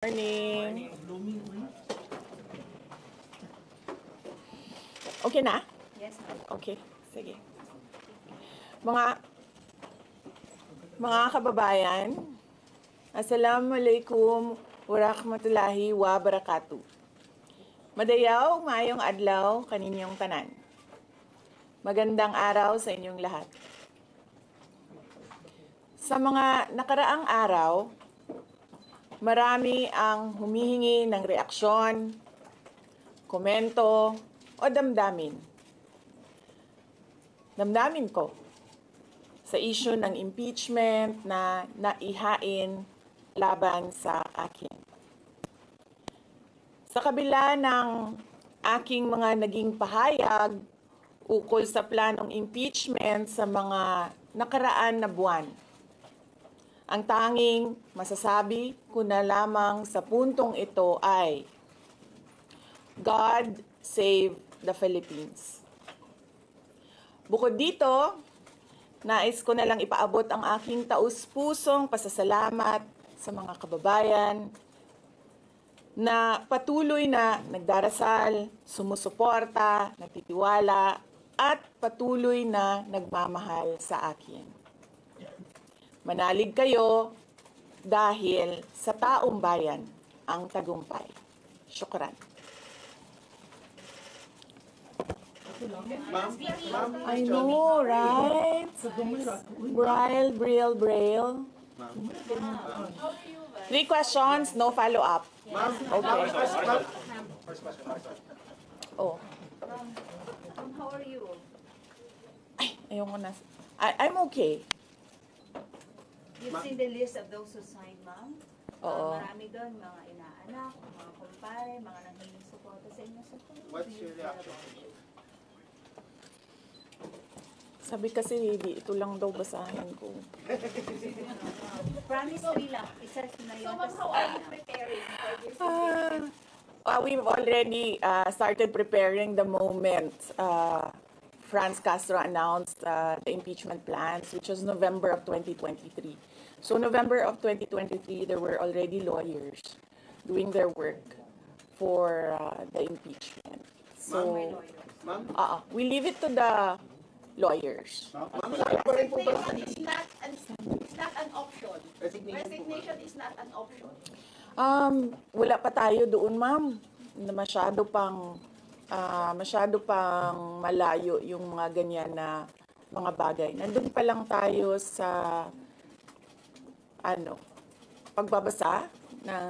Morning. Okay na? Yes, ma'am. Okay, sige. Mga kababayan, Assalamualaikum warahmatullahi wabarakatuh. Madayaw, maayong adlaw kaninyong tanan. Magandang araw sa inyong lahat. Sa mga nakaraang araw, marami ang humihingi ng reaksyon, komento, o damdamin. Damdamin ko sa issue ng impeachment na naihain laban sa akin. Sa kabila ng aking mga naging pahayag ukol sa planong impeachment sa mga nakaraan na buwan, ang tanging masasabi ko na lamang sa puntong ito ay God save the Philippines. Bukod dito, nais ko na lang ipaabot ang aking taus-pusong pasasalamat sa mga kababayan na patuloy na nagdarasal, sumusuporta, nagtitiwala, at patuloy na nagmamahal sa akin. Manalig kayo dahil sa taong bayan ang tagumpay. Syukran. I know, right? Braille. 3 questions, no follow-up. Okay. Oh. How are you? Ay, ayoko na. I'm okay. You've seen the list of those who signed, ma'am? Oo. Marami doon, mga inaanak, mga kumpare, mga nanghiling suporta sa inyo. What's your reaction? Sabi kasi, ito lang daw basahin ko. Promise me lang, isa na yun. So, ma'am, how are you preparing for this? We've already started preparing the moment Franz Castro announced the impeachment plans, which was November of 2023. So November of 2023, there were already lawyers doing their work for the impeachment. So, we leave it to the lawyers. Resignation is not an option. Resignation is not an option. Wala pa tayo doon, ma'am. Masyado pang malayo yung mga ganyan na mga bagay. Nandun pa lang tayo sa pagbabasa ng